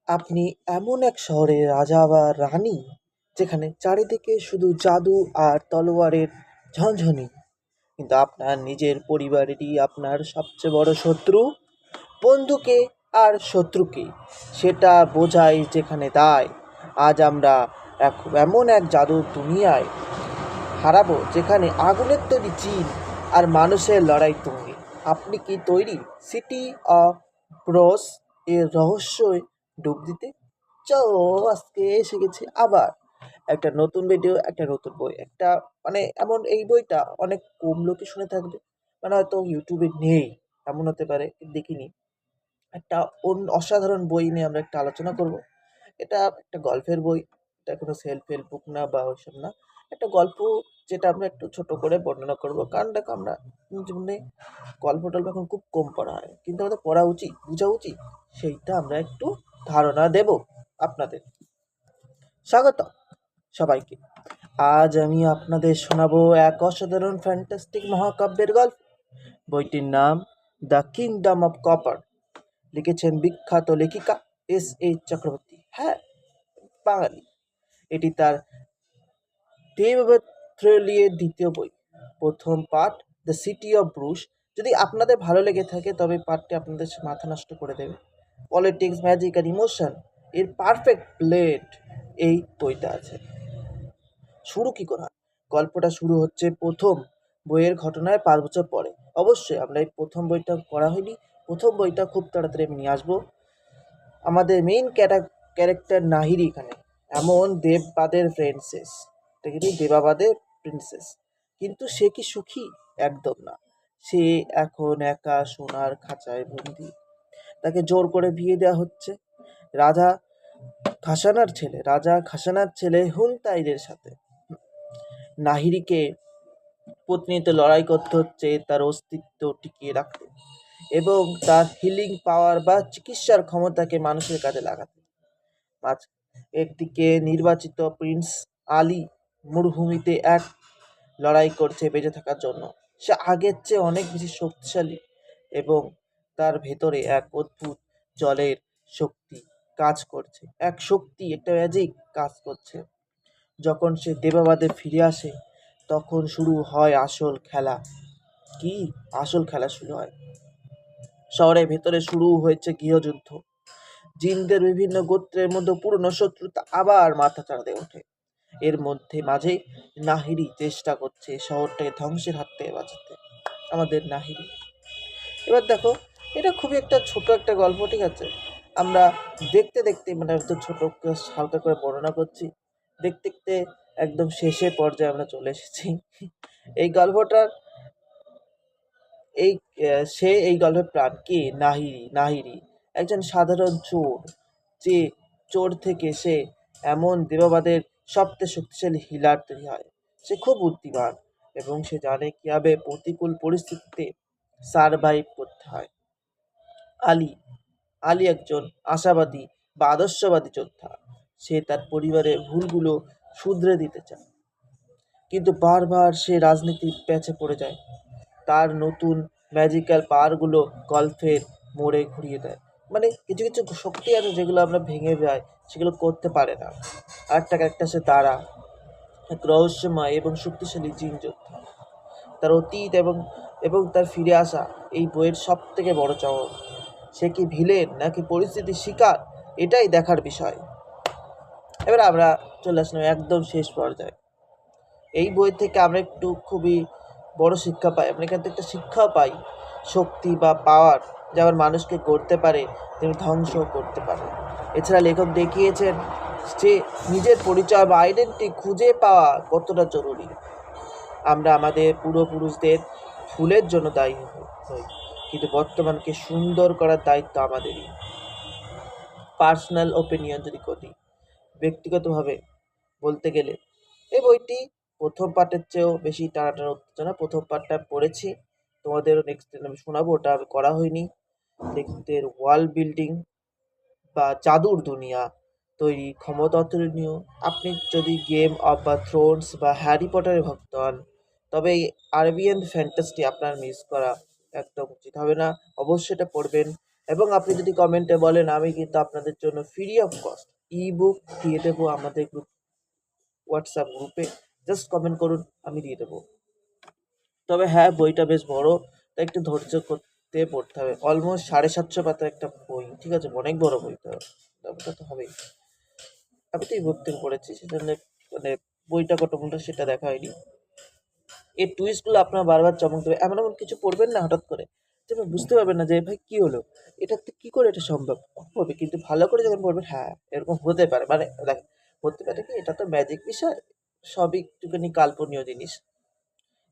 আপনি এমন এক শহরে রাজা বা রানী যেখানে চারিদিকে শুধু জাদু আর তলোয়ারের ঝনঝনি, কিন্তু আপনার নিজের পরিবারেরই আপনার সবচেয়ে বড় শত্রু। বন্ধুকে আর শত্রুকে সেটা বোঝাই যেখানে দায়। আজ আমরা এমন এক জাদুর দুনিয়ায় হারাবো যেখানে আগুনের তৈরি চীন আর মানুষের লড়াই তুঙ্গে। আপনি কি তৈরি সিটি অফ ব্রোস এর রহস্যই ডুব দিতে? চলো, আজকে এসে গেছি আবার একটা নতুন ভিডিও, একটা নতুন বই, একটা মানে এমন এই বইটা অনেক কম লোকে শুনে থাকবে, মানে হয়তো ইউটিউবে নেই, এমন হতে পারে, দেখিনি। একটা অসাধারণ বই নিয়ে আমরা একটা আলোচনা করব। এটা একটা গল্পের বই। এটা কোনো সেলফ হেল্প বুক না বা ওইসব না। একটা গল্প, যেটা আমরা একটু ছোট করে বর্ণনা করব। কারণ দেখো, আমরা জীবনে গল্প-টল্প এখন খুব কম পড়া হয়। কিন্তু আমাদের পড়া উচিত, বুঝা উচিত। সেইটা আমরা একটু ধারণা দেব আপনাদের। স্বাগত সবাইকে। আজ আমি আপনাদের শোনাবো এক অসাধারণ ফ্যান্টাস্টিক মহাকাব্যের গল্প। বইটির নাম দ্য কিংডম অফ কপার। লিখেছেন বিখ্যাত লেখিকা S.A. চক্রবর্তী। হ্যাঁ, বাঙালি। এটি তার দেবথ্রেলিয়ের দ্বিতীয় বই। প্রথম part the city of brass যদি আপনাদের ভালো লেগে থাকে, তবে পার্টটি আপনাদের মাথা নষ্ট করে দেবে। পলিটিক্স, ম্যাজিক আর ইমোশন এর পারফেক্ট ব্লেড এই বইটা আছে। শুরু কি করা? গল্পটা শুরু হচ্ছে প্রথম বইয়ের ঘটনায় 5 বছর পরে। অবশ্যই আমরা এই প্রথম বইটা করা হয়নি। প্রথম বইটা খুব তাড়াতাড়ি আমি নিয়ে আসবো। আমাদের মেইন ক্যারেক্টার নাহিরি এখানে এমন দেববাদের প্রিন্সেস, এটা কিন্তু দেবাবাদের প্রিন্সেস, কিন্তু সে কি সুখী? একদম না। সে এখন একা সোনার খাঁচায় বন্দি। তাকে জোর করে বিয়ে দেওয়া হচ্ছে রাজা খাসানার ছেলে হুনতাইরের সাথে। নাহিরিকে প্রতিনিয়ত লড়াই করতে হচ্ছে তার অস্তিত্ব টিকিয়ে রাখতে এবং তার হিলিং পাওয়ার বা চিকিৎসার ক্ষমতাকে মানুষের কাজে লাগাতে। আজ একদিকে নির্বাচিত প্রিন্স আলী মরুভূমিতে এক লড়াই করছে বেঁচে থাকার জন্য। সে আগের চেয়ে অনেক বেশি শক্তিশালী এবং তার ভেতরে এক অদ্ভুত জলের শক্তি কাজ করছে। এক শক্তি, একটা ম্যাজিক কাজ করছে। যখন সে দেবাবাদে ফিরে আসে, তখন শুরু হয় আসল খেলা। কি আসল খেলা শুরু হয়? শহরের ভেতরে শুরু হয়েছে গৃহযুদ্ধ। জিনদের বিভিন্ন গোত্রের মধ্যে পুরনো শত্রুতা আবার মাথাচাড়া দিয়ে ওঠে। এর মাঝে নাহিরি চেষ্টা করছে শহরটাকে ধ্বংসের হাত থেকে বাঁচাতে। আমাদের নাহিরি। এবার দেখো, এটা খুবই একটা ছোট একটা গল্প, ঠিক আছে? আমরা দেখতে দেখতে, মানে একদম ছোট হালকা করে বর্ণনা করছি, দেখতে দেখতে একদম শেষের পর্যায়ে আমরা চলে এসেছি। এই গল্পটার এই সে এই গল্পের প্রাণ কে? নাহিরি একজন সাধারণ চোর। যে চোর থেকে সে এমন দেববাদের সবচেয়ে শক্তিশালী হিলার তৈরি হয়। সে খুব বুদ্ধিমান এবং সে জানে কিভাবে প্রতিকূল পরিস্থিতিতে সারভাইভ করতে হয়। আলী আলী একজন আশাবাদী বা আদর্শবাদী যোদ্ধা। সে তার পরিবারের ভুলগুলো শুধরে দিতে চায়, কিন্তু বারবার সে রাজনীতির প্যাচে পড়ে যায়। তার নতুন ম্যাজিক্যাল পাওয়ারগুলো গল্পের মোড়ে ঘুরিয়ে দেয়। মানে কিছু কিছু শক্তি আছে যেগুলো আমরা ভেঙে যায়, সেগুলো করতে পারে না। আরেকটা ক্যারেক্টার সে তারা, এক রহস্যময় এবং শক্তিশালী জিন যোদ্ধা। তার অতীত এবং তার ফিরে আসা এই বইয়ের সব থেকে বড় চমক। সে কি ভিলেন নাকি পরিস্থিতির শিকার, এটাই দেখার বিষয়। এবার আমরা চলে আসলাম একদম শেষ পর্যায়ে। এই বই থেকে আমরা একটু খুবই বড় শিক্ষা পাই। আমরা এখান থেকে একটা শিক্ষাও পাই। শক্তি বা পাওয়ার যেমন মানুষকে গড়তে পারে, তেমনি ধ্বংস করতে পারে। এছাড়া লেখক দেখিয়েছেন যে নিজের পরিচয় বা আইডেন্টিটি খুঁজে পাওয়া কতটা জরুরি। আমরা আমাদের পূর্বপুরুষদের ভুলের জন্য দায়ী হই, কিন্তু বর্তমানকে সুন্দর করার দায়িত্ব আমাদেরই। পার্সোনাল ওপিনিয়ন যদি করি, ব্যক্তিগতভাবে বলতে গেলে এই বইটি প্রথম পার্টের চেয়েও বেশি টানাটানা উত্তেজনা। প্রথম পার্টটা পড়েছি, তোমাদেরও নেক্সট দিন আমি শোনাবো, ওটা আমি করা হয়নি। লেখকদের ওয়ার্ল্ড বিল্ডিং বা জাদুর দুনিয়া তৈরি ক্ষমতা অতুলনীয়। আপনি যদি গেম অফ বা থ্রোনস বা হ্যারি পটারের ভক্ত হন, তবে এই আরবিয়ান ফ্যান্টাসটি আপনার মিস করা একদম উচিত হবে না। অবশ্যই এটা পড়বেন। এবং আপনি যদি কমেন্টে বলেন, আমি কিন্তু আপনাদের জন্য ফ্রি অফ কস্ট ই বুক দিয়ে দেবো আমাদের হোয়াটসঅ্যাপ গ্রুপে। জাস্ট কমেন্ট করুন, আমি দিয়ে দেবো। তবে হ্যাঁ, বইটা বেশ বড়, তাই একটু ধৈর্য করতে পড়তে হবে। অলমোস্ট 750 পাতা একটা বই, ঠিক আছে, অনেক বড় বই, তো দামটা তো হবেই। আমি তো এই বুক থেকে পড়েছি, সেজন্য মানে বইটা কত মূল্য সেটা দেখা হয়নি। এই টুইস্টগুলো আপনার বারবার চমক দেবে। এমন এমন কিছু পড়বেন না হঠাৎ করে, যে আপনি বুঝতে পারবেন না যে ভাই কি হলো, এটাতে কি করে এটা সম্ভব হবে, কিন্তু ভালো করে যখন পড়বেন, হ্যাঁ এরকম হতে পারে, মানে দেখেন, হতে পারে কি, এটা তো ম্যাজিক বিষয়, সবই একটুখানি কাল্পনীয় জিনিস।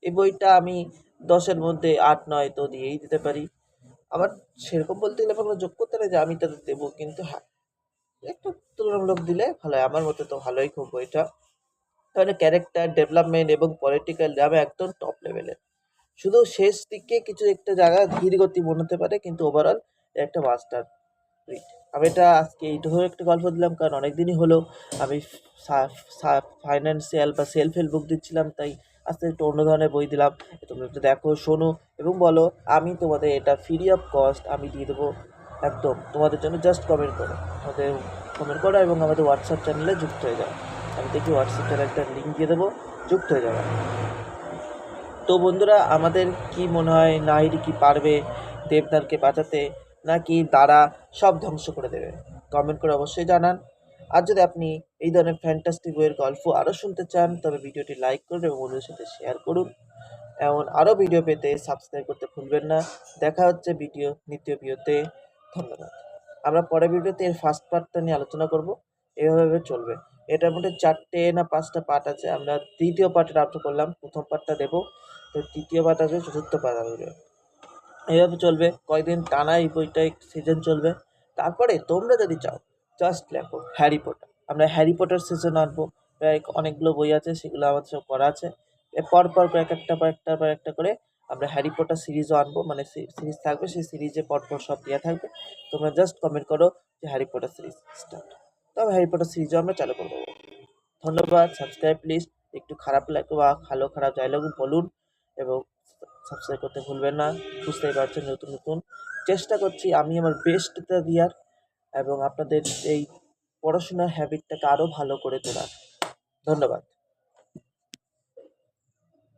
এই বইটা আমি 10-এর মধ্যে 8-9 তো দিয়েই দিতে পারি। আবার সেরকম বলতে গেলে কোনো যোগ করতে না যে আমি তাদের দেবো, কিন্তু হ্যাঁ, একটু তুলনামূলক দিলে ভালো হয়। আমার মতে তো ভালোই খুব বইটা। তাহলে ক্যারেক্টার ডেভেলপমেন্ট এবং পলিটিক্যাল ড্রামা একদম টপ লেভেলের। শুধু শেষ দিকে কিছু একটা জায়গা ধীর গতি মনে হতে পারে, কিন্তু ওভারঅল একটা মাস্টার রিড। আমি এটা আজকে এইটুকু একটা গল্প দিলাম, কারণ অনেক দিনই হলো আমি ফাইন্যান্সিয়াল বা সেলফ হেল্প বুক দিচ্ছিলাম, তাই আজকে একটু অন্য ধরনের বই দিলাম। তোমরা একটু দেখো, শোনো এবং বলো। আমি তোমাদের এটা ফ্রি অফ কস্ট আমি দিয়ে দেবো একদম তোমাদের জন্য। জাস্ট কমেন্ট করো, আমাদের কমেন্ট করো এবং আমাদের হোয়াটসঅ্যাপ চ্যানেলে যুক্ত হয়ে যাও। আমি দেখি হোয়াটসঅ্যাপ চ্যানেলটার লিঙ্ক দিয়ে দেবো, যুক্ত হয়ে যাবে। তো বন্ধুরা, আমাদের কি মনে হয় নাহিরি কি পারবে দেবদারকে বাঁচাতে, নাকি তারা সব ধ্বংস করে দেবে? কমেন্ট করে অবশ্যই জানান। আর যদি আপনি এই ধরনের ফ্যান্টাস্টিক বইয়ের গল্প আরও শুনতে চান, তবে ভিডিওটি লাইক করুন এবং বন্ধুদের সাথে শেয়ার করুন। এমন আরও ভিডিও পেতে সাবস্ক্রাইব করতে ভুলবেন না। দেখা হচ্ছে নিত্য ভিডিওতে। ধন্যবাদ। আমরা পরের ভিডিওতে এর ফার্স্ট পার্টটা নিয়ে আলোচনা করব। এভাবে চলবে। এটার মধ্যে 4টে না 5টা পার্ট আছে। আমরা তৃতীয় পার্টের আলোচনা করলাম, প্রথম পার্টটা দেবো, তো তৃতীয় পার্ট আসবে, চতুর্থ পার্ট আসবে। এইভাবে চলবে কয়েকদিন টানা, এই বইটা সিজন চলবে। তারপরে তোমরা যদি চাও, জাস্ট লেখো হ্যারি পটার। আমরা হ্যারি পটার সিজন আনবো। প্রায় অনেকগুলো বই আছে, সেগুলো আমাদের সব করা আছে। পর এক একটা পর একটা করে আমরা হ্যারি পটার সিরিজও আনবো, মানে সিরিজ থাকবে, সেই সিরিজে পরপর সব দেওয়া থাকবে। তোমরা জাস্ট কমেন্ট করো যে হ্যারি পটার সিরিজ স্টার্ট, তবে হ্যারি পটার সিরিজও আমরা চালু করে দেবো। ধন্যবাদ। Subscribe please. একটু খারাপ লাগবে বা ভালো খারাপ যাই লাগুক বলুন, এবং সাবস্ক্রাইব করতে ভুলবেন না। বুঝতেই পারছেন, নতুন নতুন চেষ্টা করছি আমি আমার বেস্টটা দেওয়ার, এবং আপনাদের এই পড়াশোনার হ্যাবিটটাকে আরও ভালো করে তোলার। ধন্যবাদ।